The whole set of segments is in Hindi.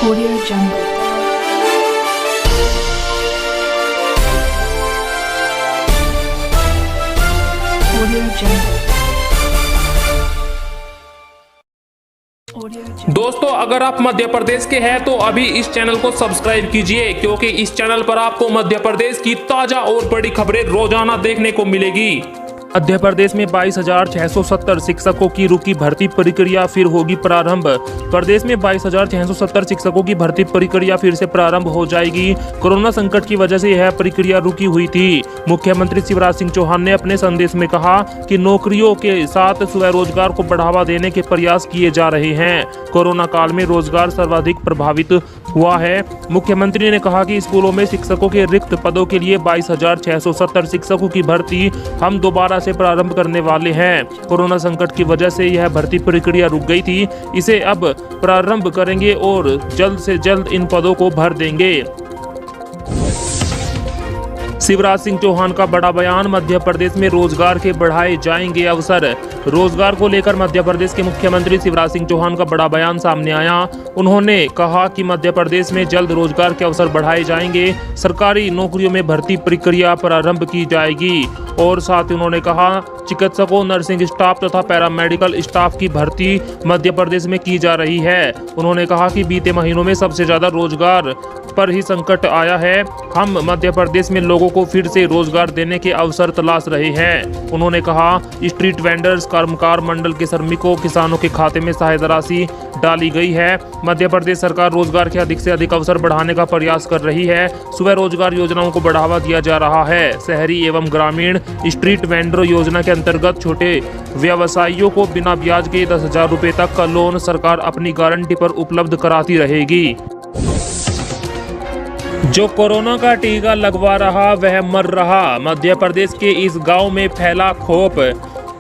Audio Jungle. Audio Jungle. Audio Jungle. दोस्तों, अगर आप मध्य प्रदेश के हैं तो अभी इस चैनल को सब्सक्राइब कीजिए, क्योंकि इस चैनल पर आपको मध्य प्रदेश की ताजा और बड़ी खबरें रोजाना देखने को मिलेगी। मध्य प्रदेश में 22,670 शिक्षकों की रुकी भर्ती प्रक्रिया फिर होगी प्रारंभ। प्रदेश में 22,670 शिक्षकों की भर्ती प्रक्रिया फिर से प्रारंभ हो जाएगी। कोरोना संकट की वजह से यह प्रक्रिया रुकी हुई थी। मुख्यमंत्री शिवराज सिंह चौहान ने अपने संदेश में कहा कि नौकरियों के साथ स्वरोजगार को बढ़ावा देने के प्रयास किए जा रहे हैं। कोरोना काल में रोजगार सर्वाधिक प्रभावित हुआ है। मुख्यमंत्री ने कहा कि स्कूलों में शिक्षकों के रिक्त पदों के लिए 22,670 शिक्षकों की भर्ती हम दोबारा से प्रारंभ करने वाले हैं। कोरोना संकट की वजह से यह भर्ती प्रक्रिया रुक गई थी, इसे अब प्रारंभ करेंगे और जल्द से जल्द इन पदों को भर देंगे। शिवराज सिंह चौहान का बड़ा बयान, मध्य प्रदेश में रोजगार के बढ़ाए जाएंगे अवसर। रोजगार को लेकर मध्य प्रदेश के मुख्यमंत्री शिवराज सिंह चौहान का बड़ा बयान सामने आया। उन्होंने कहा कि मध्य प्रदेश में जल्द रोजगार के अवसर बढ़ाए जाएंगे, सरकारी नौकरियों में भर्ती प्रक्रिया प्रारंभ की जाएगी। और साथ ही उन्होंने कहा चिकित्सकों, नर्सिंग स्टाफ तथा पैरामेडिकल स्टाफ की भर्ती मध्य प्रदेश में की जा रही है। उन्होंने कहा कि बीते महीनों में सबसे ज्यादा रोजगार पर ही संकट आया है। हम मध्य प्रदेश में लोगों को फिर से रोजगार देने के अवसर तलाश रहे हैं। उन्होंने कहा स्ट्रीट वेंडर्स, कर्मकार मंडल के श्रमिकों, किसानों के खाते में सहायता राशि डाली गई है। मध्य प्रदेश सरकार रोजगार के अधिक से अधिक अवसर बढ़ाने का प्रयास कर रही है। स्वयं रोजगार योजनाओं को बढ़ावा दिया जा रहा है। शहरी एवं ग्रामीण स्ट्रीट वेंडर योजना के अंतर्गत छोटे व्यवसायियों को बिना ब्याज के 10,000 रुपए तक का लोन सरकार अपनी गारंटी पर उपलब्ध कराती रहेगी। जो कोरोना का टीका लगवा रहा वह मर रहा, मध्य प्रदेश के इस गांव में फैला खौफ।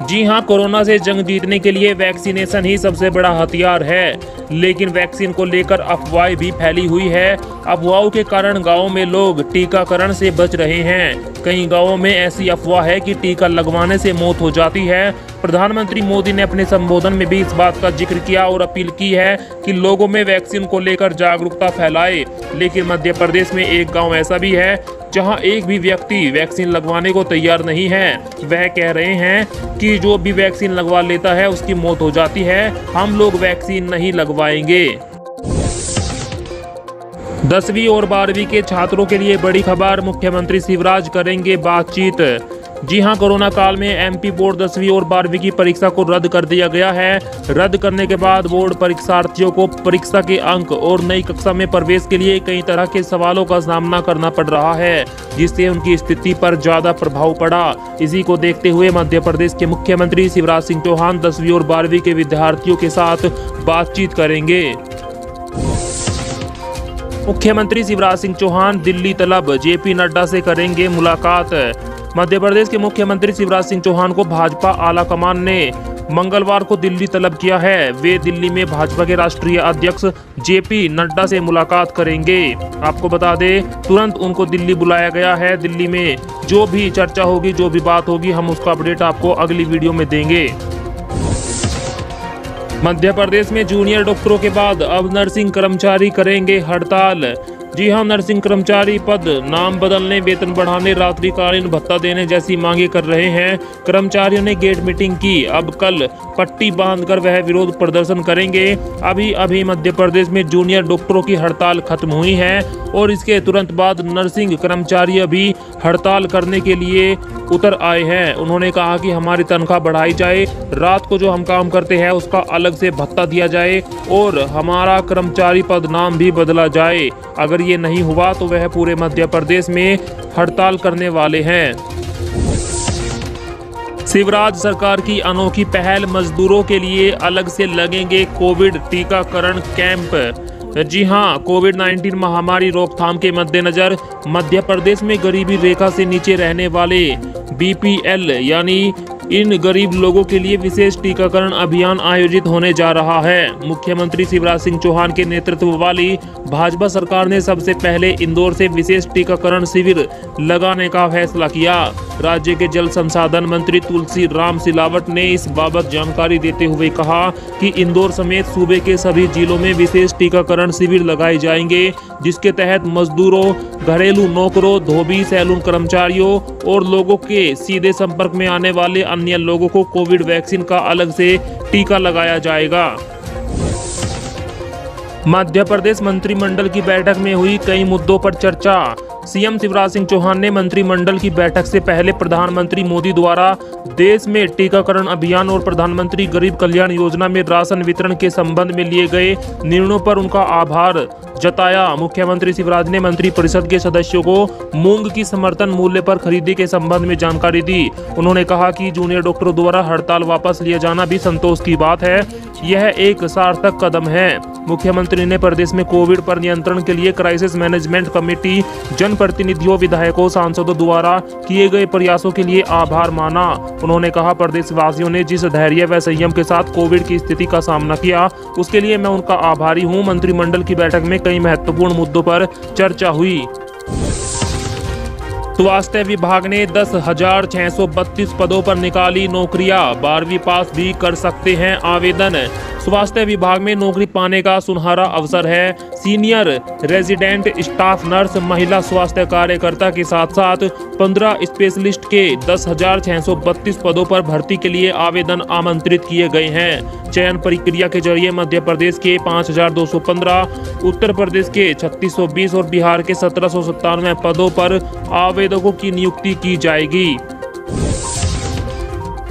जी हां, कोरोना से जंग जीतने के लिए वैक्सीनेशन ही सबसे बड़ा हथियार है, लेकिन वैक्सीन को लेकर अफवाहें भी फैली हुई है। अफवाहों के कारण गांवों में लोग टीकाकरण से बच रहे हैं। कई गांवों में ऐसी अफवाह है कि टीका लगवाने से मौत हो जाती है। प्रधानमंत्री मोदी ने अपने संबोधन में भी इस बात का जिक्र किया और अपील की है कि लोगों में वैक्सीन को लेकर जागरूकता फैलाए। लेकिन मध्य प्रदेश में एक गाँव ऐसा भी है जहां एक भी व्यक्ति वैक्सीन लगवाने को तैयार नहीं है। वह कह रहे हैं कि जो भी वैक्सीन लगवा लेता है उसकी मौत हो जाती है, हम लोग वैक्सीन नहीं लगवाएंगे। 10वीं और 12वीं के छात्रों के लिए बड़ी खबर, मुख्यमंत्री शिवराज करेंगे बातचीत। जी हां, कोरोना काल में एमपी बोर्ड 10वीं और 12वीं की परीक्षा को रद्द कर दिया गया है। रद्द करने के बाद बोर्ड परीक्षार्थियों को परीक्षा के अंक और नई कक्षा में प्रवेश के लिए कई तरह के सवालों का सामना करना पड़ रहा है, जिससे उनकी स्थिति पर ज्यादा प्रभाव पड़ा। इसी को देखते हुए मध्य प्रदेश के मुख्यमंत्री शिवराज सिंह चौहान 10वीं और 12वीं के विद्यार्थियों के साथ बातचीत करेंगे। मुख्यमंत्री शिवराज सिंह चौहान दिल्ली तलब, जेपी नड्डा से करेंगे मुलाकात। मध्य प्रदेश के मुख्यमंत्री शिवराज सिंह चौहान को भाजपा आला कमान ने मंगलवार को दिल्ली तलब किया है। वे दिल्ली में भाजपा के राष्ट्रीय अध्यक्ष जेपी नड्डा से मुलाकात करेंगे। आपको बता दें, तुरंत उनको दिल्ली बुलाया गया है। दिल्ली में जो भी चर्चा होगी, जो भी बात होगी, हम उसका अपडेट आपको अगली वीडियो में देंगे। मध्य प्रदेश में जूनियर डॉक्टरों के बाद अब नर्सिंग कर्मचारी करेंगे हड़ताल। जी हां, नर्सिंग कर्मचारी पद नाम बदलने, वेतन बढ़ाने, रात्रिकालीन भत्ता देने जैसी मांगे कर रहे हैं। कर्मचारियों ने गेट मीटिंग की। अब कल पट्टी बांधकर वह विरोध प्रदर्शन करेंगे। अभी मध्य प्रदेश में जूनियर डॉक्टरों की हड़ताल खत्म हुई है और इसके तुरंत बाद नर्सिंग कर्मचारी अभी हड़ताल करने के लिए उतर आए हैं। उन्होंने कहा कि हमारी तनख्वाह बढ़ाई जाए, रात को जो हम काम करते हैं उसका अलग से भत्ता दिया जाए और हमारा कर्मचारी पद नाम भी बदला जाए। अगर ये नहीं हुआ तो वह पूरे मध्य प्रदेश में हड़ताल करने वाले हैं। शिवराज सरकार की अनोखी पहल, मजदूरों के लिए अलग से लगेंगे कोविड टीकाकरण कैंप। जी हां, कोविड-19 महामारी रोकथाम के मद्देनजर मध्य प्रदेश में गरीबी रेखा से नीचे रहने वाले बीपीएल यानी इन गरीब लोगों के लिए विशेष टीकाकरण अभियान आयोजित होने जा रहा है। मुख्यमंत्री शिवराज सिंह चौहान के नेतृत्व वाली भाजपा सरकार ने सबसे पहले इंदौर से विशेष टीकाकरण शिविर लगाने का फैसला किया। राज्य के जल संसाधन मंत्री तुलसी राम सिलावट ने इस बाबत जानकारी देते हुए कहा कि इंदौर समेत सूबे के सभी जिलों में विशेष टीकाकरण शिविर लगाए जाएंगे, जिसके तहत मजदूरों, घरेलू नौकरों, धोबी, सैलून कर्मचारियों और लोगों के सीधे संपर्क में आने वाले अन्य लोगों को कोविड वैक्सीन का अलग से टीका लगाया जाएगा। मध्य प्रदेश मंत्रिमंडल की बैठक में हुई कई मुद्दों पर चर्चा। सीएम शिवराज सिंह चौहान ने मंत्रिमंडल की बैठक से पहले प्रधानमंत्री मोदी द्वारा देश में टीकाकरण अभियान और प्रधानमंत्री गरीब कल्याण योजना में राशन वितरण के संबंध में लिए गए निर्णयों पर उनका आभार जताया। मुख्यमंत्री शिवराज ने मंत्रिपरिषद के सदस्यों को मूंग की समर्थन मूल्य पर खरीदी के संबंध में जानकारी दी। उन्होंने कहा कि जूनियर डॉक्टरों द्वारा हड़ताल वापस लिया जाना भी संतोष की बात है। यह एक सार्थक कदम है। मुख्यमंत्री ने प्रदेश में कोविड पर नियंत्रण के लिए क्राइसिस मैनेजमेंट कमेटी, जनप्रतिनिधियों, विधायकों, सांसदों द्वारा किए गए प्रयासों के लिए आभार माना। उन्होंने कहा, प्रदेशवासियों ने जिस धैर्य व संयम के साथ कोविड की स्थिति का सामना किया, उसके लिए मैं उनका आभारी हूं। मंत्रिमंडल की बैठक में कई महत्वपूर्ण मुद्दों पर चर्चा हुई। स्वास्थ्य विभाग ने 10,632 पदों पर निकाली नौकरियां, 12वीं पास भी कर सकते हैं आवेदन। स्वास्थ्य विभाग में नौकरी पाने का सुनहरा अवसर है। सीनियर रेजिडेंट स्टाफ नर्स, महिला स्वास्थ्य कार्यकर्ता के साथ साथ 15 स्पेशलिस्ट के 10,632 पदों पर भर्ती के लिए आवेदन आमंत्रित किए गए हैं। चयन प्रक्रिया के जरिए मध्य प्रदेश के 5,215, उत्तर प्रदेश के 3,620 और बिहार के 1,797 पदों पर आवेदकों की नियुक्ति की जाएगी।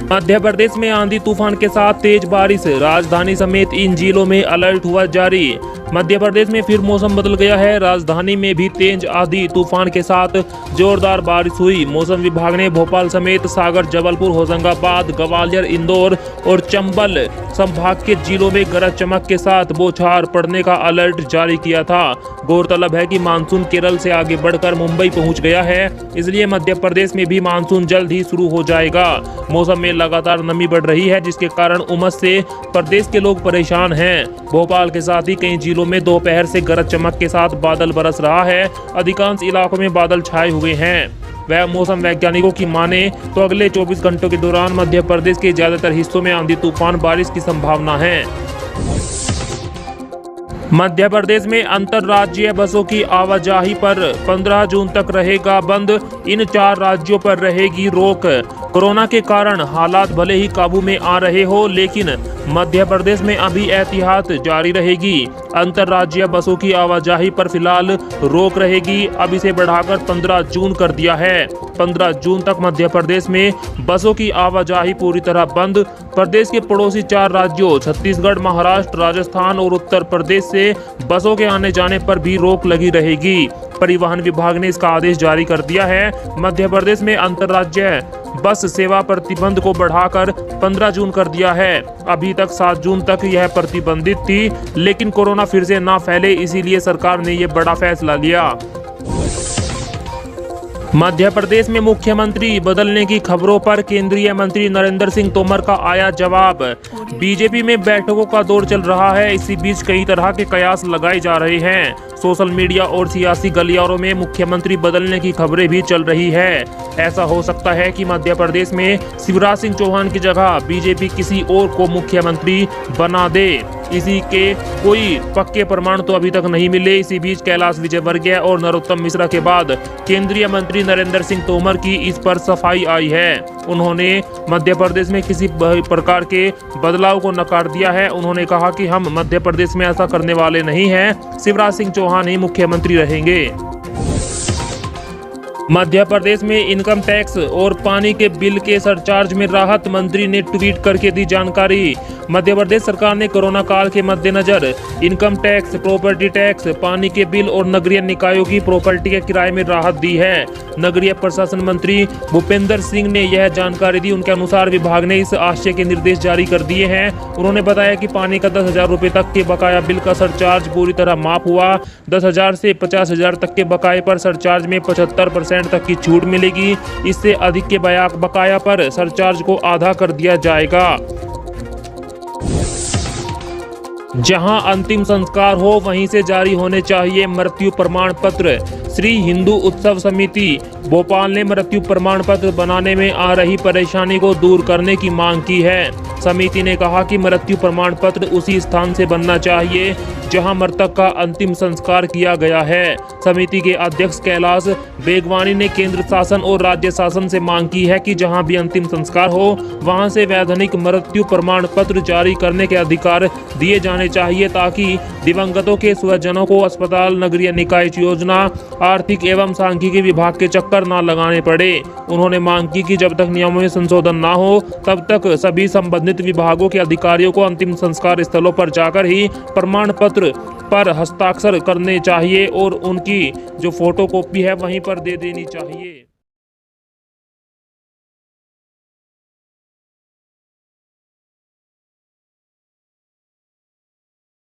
मध्य प्रदेश में आंधी तूफान के साथ तेज बारिश, राजधानी समेत इन जिलों में अलर्ट हुआ जारी। मध्य प्रदेश में फिर मौसम बदल गया है। राजधानी में भी तेज आंधी तूफान के साथ जोरदार बारिश हुई। मौसम विभाग ने भोपाल समेत सागर, जबलपुर, होशंगाबाद, ग्वालियर, इंदौर और चंबल संभाग के जिलों में गरज चमक के साथ बौछार पड़ने का अलर्ट जारी किया था। गौरतलब है कि मानसून केरल से आगे बढ़कर मुंबई पहुंच गया है, इसलिए मध्य प्रदेश में भी मानसून जल्द ही शुरू हो जाएगा। मौसम में लगातार नमी बढ़ रही है, जिसके कारण उमस से प्रदेश के लोग परेशान हैं। भोपाल के साथ ही कई जिलों में दोपहर से गरज चमक के साथ बादल बरस रहा है। अधिकांश इलाकों में बादल छाए हुए हैं। वह मौसम वैज्ञानिकों की माने तो अगले 24 घंटों के दौरान मध्य प्रदेश के ज्यादातर हिस्सों में आंधी तूफान बारिश की संभावना है। मध्य प्रदेश में अंतर्राज्यीय बसों की आवाजाही पर 15 जून तक रहेगा बंद। इन 4 राज्यों पर रहेगी रोक। कोरोना के कारण हालात भले ही काबू में आ रहे हो, लेकिन मध्य प्रदेश में अभी एहतियात जारी रहेगी। अंतर्राज्यीय बसों की आवाजाही पर फिलहाल रोक रहेगी। अब इसे बढ़ाकर 15 जून कर दिया है। 15 जून तक मध्य प्रदेश में बसों की आवाजाही पूरी तरह बंद। प्रदेश के पड़ोसी 4 राज्यों छत्तीसगढ़, महाराष्ट्र, राजस्थान और उत्तर प्रदेश से बसों के आने जाने पर भी रोक लगी रहेगी। परिवहन विभाग ने इसका आदेश जारी कर दिया है। मध्य प्रदेश में अंतर्राज्यीय बस सेवा प्रतिबंध को बढ़ाकर 15 जून कर दिया है। अभी तक 7 जून तक यह प्रतिबंधित थी, लेकिन कोरोना फिर से ना फैले, इसीलिए सरकार ने यह बड़ा फैसला लिया। मध्य प्रदेश में मुख्यमंत्री बदलने की खबरों पर केंद्रीय मंत्री नरेंद्र सिंह तोमर का आया जवाब। बीजेपी में बैठकों का दौर चल रहा है। इसी बीच कई तरह के कयास लगाए जा रहे हैं। सोशल मीडिया और सियासी गलियारों में मुख्यमंत्री बदलने की खबरें भी चल रही है। ऐसा हो सकता है कि मध्य प्रदेश में शिवराज सिंह चौहान की जगह बीजेपी किसी और को मुख्यमंत्री बना दे। इसी के कोई पक्के प्रमाण तो अभी तक नहीं मिले। इसी बीच कैलाश विजयवर्गीय और नरोत्तम मिश्रा के बाद केंद्रीय मंत्री नरेंद्र सिंह तोमर की इस पर सफाई आई है। उन्होंने मध्य प्रदेश में किसी प्रकार के बदलाव को नकार दिया है। उन्होंने कहा कि हम मध्य प्रदेश में ऐसा करने वाले नहीं हैं। शिवराज सिंह चौहान ही मुख्यमंत्री रहेंगे। मध्य प्रदेश में इनकम टैक्स और पानी के बिल के सरचार्ज में राहत, मंत्री ने ट्वीट करके दी जानकारी। मध्य प्रदेश सरकार ने कोरोना काल के मद्देनजर इनकम टैक्स, प्रॉपर्टी टैक्स, पानी के बिल और नगरीय निकायों की प्रॉपर्टी के किराए में राहत दी है। नगरीय प्रशासन मंत्री भूपेंद्र सिंह ने यह जानकारी दी। उनके अनुसार विभाग ने इस आशय के निर्देश जारी कर दिए हैं। उन्होंने बताया कि पानी का 10,000 रुपए तक के बकाया बिल का सरचार्ज पूरी तरह माफ हुआ। 10,000 से 50,000 तक के बकाये पर सरचार्ज में 75% 50% तक की छूट मिलेगी। इससे अधिक के बकाया पर सरचार्ज को आधा कर दिया जाएगा। जहां अंतिम संस्कार हो वहीं से जारी होने चाहिए मृत्यु प्रमाण पत्र। श्री हिंदू उत्सव समिति भोपाल ने मृत्यु प्रमाण पत्र बनाने में आ रही परेशानी को दूर करने की मांग की है। समिति ने कहा कि मृत्यु प्रमाण पत्र उसी स्थान से बनना चाहिए जहां मृतक का अंतिम संस्कार किया गया है। समिति के अध्यक्ष कैलाश बेगवानी ने केंद्र शासन और राज्य शासन से मांग की है कि जहां भी अंतिम संस्कार हो वहां से वैधानिक मृत्यु प्रमाण पत्र जारी करने के अधिकार दिए जाने चाहिए, ताकि दिवंगतों के स्वजनों को अस्पताल, नगरीय निकाय योजना, आर्थिक एवं सांख्यिकी विभाग के चक्कर न लगाने पड़े। उन्होंने मांग की कि जब तक नियमों में संशोधन न हो तब तक सभी संबंधित विभागों के अधिकारियों को अंतिम संस्कार स्थलों पर जाकर ही प्रमाण पत्र पर हस्ताक्षर करने चाहिए और उनकी जो फोटोकॉपी है वहीं पर दे देनी चाहिए।